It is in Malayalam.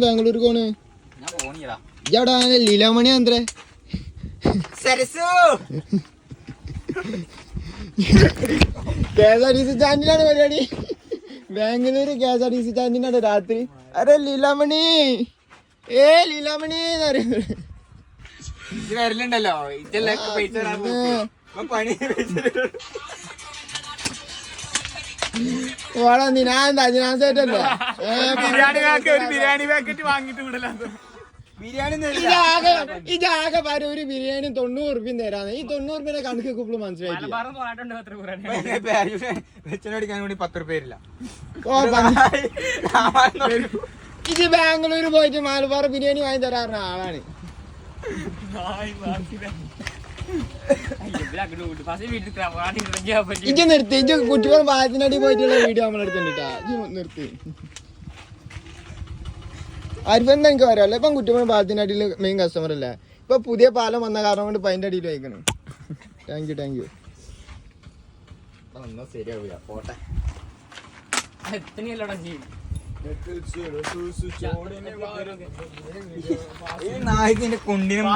ബാംഗ്ലൂർ പോണ് ഇയാടാ ലീലാമണി അന്ത്രേ KSRTC സ്റ്റാൻഡിലാണ് പരിപാടി. ബാംഗ്ലൂര് KSRTC സ്റ്റാൻഡിനാണ് രാത്രി. അരെ ലീലാമണി ലീലാമണി വരലുണ്ടല്ലോ അജിനാസേറ്റല്ലേ ബിരിയാണി പാക്കറ്റ് വാങ്ങിട്ട് വിടല. ഇതാകെ പറ ഒരു ബിരിയാണി 90 റുപ്യ തരാന്ന്. ഈ 90 റുപ്യന്റെ കണക്ക് കുപ്പിള് മനസ്സിലായിട്ടില്ല. വെച്ചടിക്കാൻ വേണ്ടി 10 റുപ്യ ഇല്ല. ഇത് ബാംഗ്ലൂര് പോയിട്ട് മലബാർ ബിരിയാണി വാങ്ങി തരാറുള്ള ആളാണ്. ഇജ്ജ് നിർത്തി. ഇജ്ജ് കുറ്റിപ്പുറം പാലത്തിനടി പോയിട്ടുള്ള വീഡിയോ നമ്മളെടുത്തിട്ടാ. നിർത്തി. ആരിഫെന്താ എനിക്ക് പറയാമല്ലോ. ഇപ്പം കുറ്റിപ്പുറം പാലത്തിനടിയിൽ മെയിൻ കസ്റ്റമർ അല്ലേ. ഇപ്പൊ പുതിയ പാലം വന്ന കാരണം കൊണ്ട് പൈൻ്റെ അടിയിൽ വയ്ക്കണം. താങ്ക് യു ശരിയാവില്ല പോട്ടെ. ഈ നായിന്റെ കുണ്ടിനും